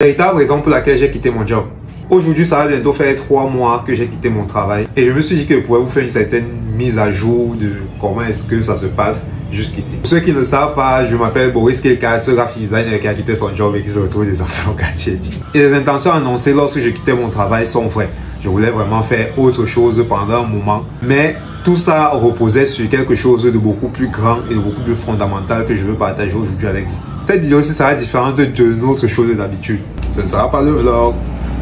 La véritable raison pour laquelle j'ai quitté mon job. Aujourd'hui, ça va bientôt faire 3 mois que j'ai quitté mon travail et je me suis dit que je pourrais vous faire une certaine mise à jour de comment est-ce que ça se passe jusqu'ici. Pour ceux qui ne savent pas, je m'appelle Boris Kelka, ce graphic designer qui a quitté son job et qui se retrouve désormais au quartier. Et les intentions annoncées lorsque je quittais mon travail sont vraies. Je voulais vraiment faire autre chose pendant un moment, mais tout ça reposait sur quelque chose de beaucoup plus grand et de beaucoup plus fondamental que je veux partager aujourd'hui avec vous. Cette vidéo aussi sera différente de notre chose d'habitude. Ce ne sera pas le vlog,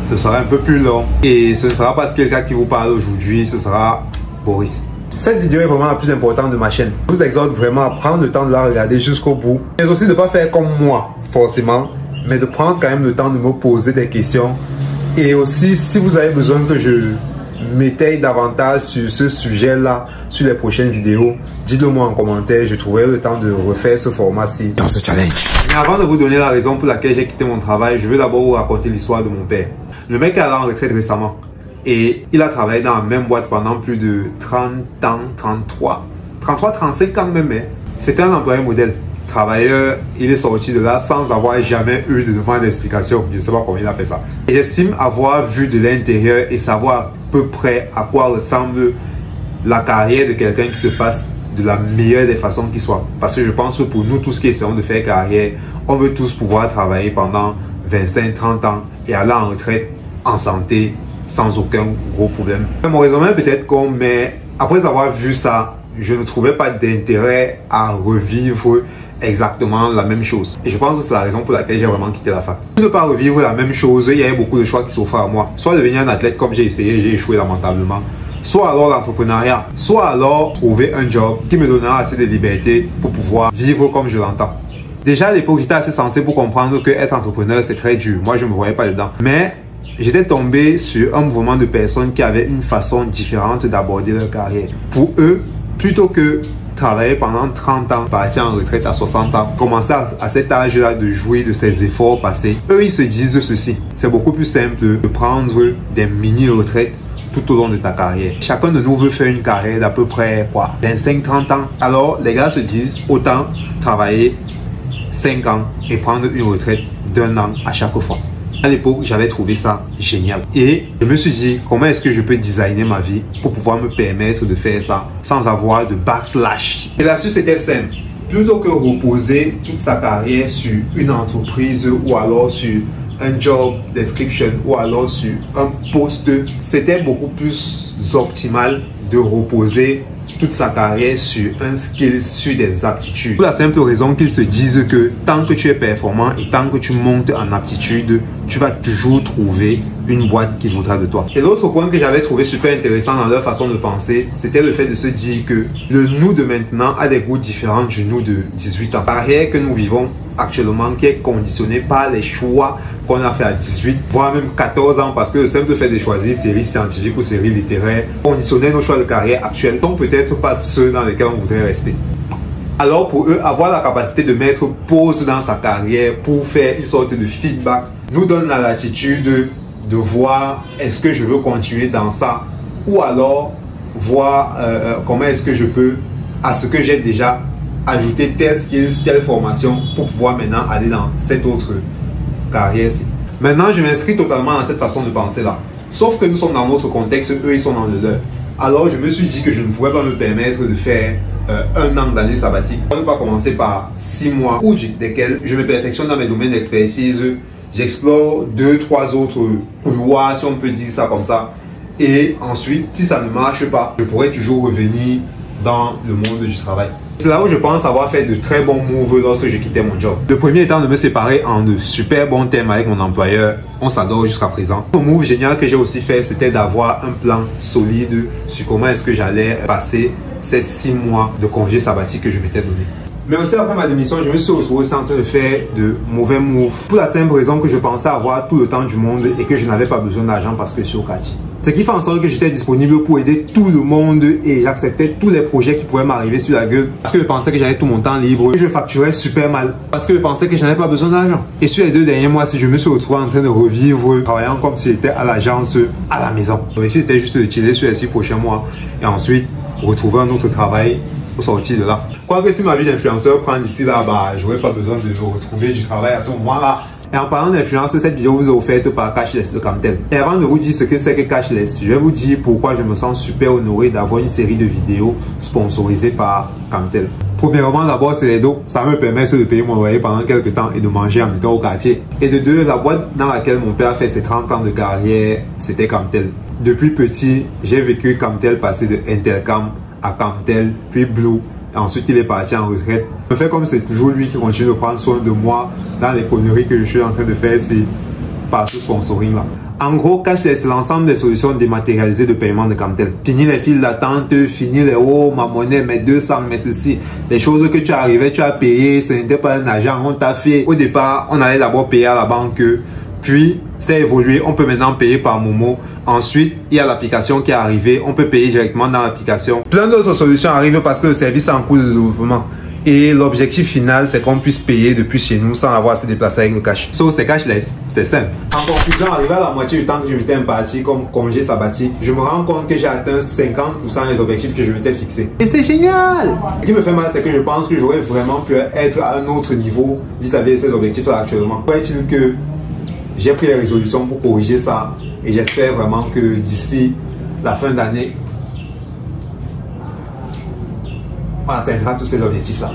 ce sera un peu plus long et ce ne sera pas quelqu'un qui vous parle aujourd'hui, ce sera Boris. Cette vidéo est vraiment la plus importante de ma chaîne. Je vous exhorte vraiment à prendre le temps de la regarder jusqu'au bout, mais aussi de ne pas faire comme moi, forcément, mais de prendre quand même le temps de me poser des questions. Et aussi, si vous avez besoin que je m'étaye davantage sur ce sujet-là, sur les prochaines vidéos, dites-le moi en commentaire, je trouverai le temps de refaire ce format-ci dans ce challenge. Mais avant de vous donner la raison pour laquelle j'ai quitté mon travail, je veux d'abord vous raconter l'histoire de mon père. Le mec est allé en retraite récemment et il a travaillé dans la même boîte pendant plus de 30 ans, 35 ans même. C'était un employé modèle. Travailleur, il est sorti de là sans avoir jamais eu de demande d'explication. Je ne sais pas comment il a fait ça. J'estime avoir vu de l'intérieur et savoir à peu près à quoi ressemble la carrière de quelqu'un qui se passe de la meilleure des façons qui soit. Parce que je pense que pour nous tous qui essayons de faire carrière, on veut tous pouvoir travailler pendant 25-30 ans et aller en retraite en santé sans aucun gros problème. Mon raisonnement peut être con, mais après avoir vu ça, je ne trouvais pas d'intérêt à revivre exactement la même chose. Et je pense que c'est la raison pour laquelle j'ai vraiment quitté la fac. Pour ne pas revivre la même chose, il y avait beaucoup de choix qui s'offraient à moi. Soit devenir un athlète comme j'ai essayé, j'ai échoué lamentablement. Soit alors l'entrepreneuriat. Soit alors trouver un job qui me donnera assez de liberté pour pouvoir vivre comme je l'entends. Déjà à l'époque, j'étais assez sensé pour comprendre que être entrepreneur, c'est très dur. Moi, je ne me voyais pas dedans. Mais j'étais tombé sur un mouvement de personnes qui avaient une façon différente d'aborder leur carrière. Pour eux, plutôt que travailler pendant 30 ans, partir en retraite à 60 ans, commencer à cet âge-là de jouir de ses efforts passés, eux, ils se disent ceci. C'est beaucoup plus simple de prendre des mini-retraites tout au long de ta carrière. Chacun de nous veut faire une carrière d'à peu près, 25-30 ans. Alors, les gars se disent, autant travailler 5 ans et prendre une retraite d'1 an à chaque fois. À l'époque, j'avais trouvé ça génial. Et je me suis dit, comment est-ce que je peux designer ma vie pour pouvoir me permettre de faire ça sans avoir de backflash. Et l'astuce était simple. Plutôt que reposer toute sa carrière sur une entreprise ou alors sur un job description ou alors sur un poste, c'était beaucoup plus optimal de reposer toute sa carrière sur un skill, sur des aptitudes. Pour la simple raison qu'ils se disent que tant que tu es performant et tant que tu montes en aptitude, tu vas toujours trouver une boîte qui voudra de toi. Et l'autre point que j'avais trouvé super intéressant dans leur façon de penser, c'était le fait de se dire que le nous de maintenant a des goûts différents du nous de 18 ans. La carrière que nous vivons actuellement qui est conditionné par les choix qu'on a fait à 18 voire même 14 ans, parce que le simple fait de choisir séries scientifiques ou séries littéraires conditionner nos choix de carrière actuels sont peut-être pas ceux dans lesquels on voudrait rester. Alors pour eux, avoir la capacité de mettre pause dans sa carrière pour faire une sorte de feedback nous donne la latitude de voir est-ce que je veux continuer dans ça ou alors voir comment est-ce que je peux à ce que j'ai déjà ajouter telle skills, telle formation pour pouvoir maintenant aller dans cette autre carrière-ci. Maintenant, je m'inscris totalement dans cette façon de penser-là. Sauf que nous sommes dans notre contexte, eux, ils sont dans le leur. Alors, je me suis dit que je ne pouvais pas me permettre de faire 1 an d'année sabbatique. On ne va pas commencer par 6 mois ou desquels je me perfectionne dans mes domaines d'expertise. J'explore 2-3 autres couloirs, si on peut dire ça comme ça. Et ensuite, si ça ne marche pas, je pourrais toujours revenir dans le monde du travail. C'est là où je pense avoir fait de très bons moves lorsque j'ai quitté mon job. Le premier étant de me séparer en de super bons termes avec mon employeur. On s'adore jusqu'à présent. Le move génial que j'ai aussi fait, c'était d'avoir un plan solide sur comment est-ce que j'allais passer ces 6 mois de congé sabbatique que je m'étais donné. Mais aussi après ma démission, je me suis retrouvé en train de faire de mauvais moves. Pour la simple raison que je pensais avoir tout le temps du monde et que je n'avais pas besoin d'argent parce que je suis au quartier. Ce qui fait en sorte que j'étais disponible pour aider tout le monde et j'acceptais tous les projets qui pouvaient m'arriver sur la gueule. Parce que je pensais que j'avais tout mon temps libre. Je facturais super mal. Parce que je pensais que je n'avais pas besoin d'argent. Et sur les 2 derniers mois, si je me suis retrouvé en train de revivre, travaillant comme si j'étais à l'agence, à la maison. L'objectif c'était juste de chiller sur les 6 prochains mois. Et ensuite, retrouver un autre travail pour sortir de là. Quoique si ma vie d'influenceur prend d'ici là, j'aurais pas besoin de retrouver du travail à ce moment-là. Et en parlant d'influence, cette vidéo vous est offerte par Cashless de Camtel. Et avant de vous dire ce que c'est que Cashless, je vais vous dire pourquoi je me sens super honoré d'avoir une série de vidéos sponsorisées par Camtel. Premièrement, d'abord, c'est les dos. Ça me permet de payer mon loyer pendant quelques temps et de manger en étant au quartier. Et de deux, la boîte dans laquelle mon père a fait ses 30 ans de carrière, c'était Camtel. Depuis petit, j'ai vécu Camtel passer de Intercam à Camtel, puis Blue. Ensuite, il est parti en retraite. Le fait comme c'est toujours lui qui continue de prendre soin de moi dans les conneries que je suis en train de faire, c'est par ce sponsoring-là. En gros, Cashless, c'est l'ensemble des solutions dématérialisées de paiement de Camtel. Fini les files d'attente, fini les oh, ma monnaie, mes 200, mais ceci. Les choses que tu arrivais, tu as payé, ce n'était pas un agent, on t'a fait. Au départ, on allait d'abord payer à la banque, puis c'est évolué, on peut maintenant payer par Momo. Ensuite, il y a l'application qui est arrivée, on peut payer directement dans l'application. Plein d'autres solutions arrivent parce que le service est en cours de développement. Et l'objectif final, c'est qu'on puisse payer depuis chez nous sans avoir à se déplacer avec le cash. So, c'est Cashless, c'est simple. En conclusion, arrivé à la moitié du temps que je m'étais imparti comme congé sabbatique, je me rends compte que j'ai atteint 50% des objectifs que je m'étais fixés. Et c'est génial! Ce qui me fait mal, c'est que je pense que j'aurais vraiment pu être à un autre niveau vis-à-vis de ces objectifs-là actuellement. Pourquoi-il que j'ai pris les résolutions pour corriger ça et j'espère vraiment que d'ici la fin d'année, on atteindra tous ces objectifs-là.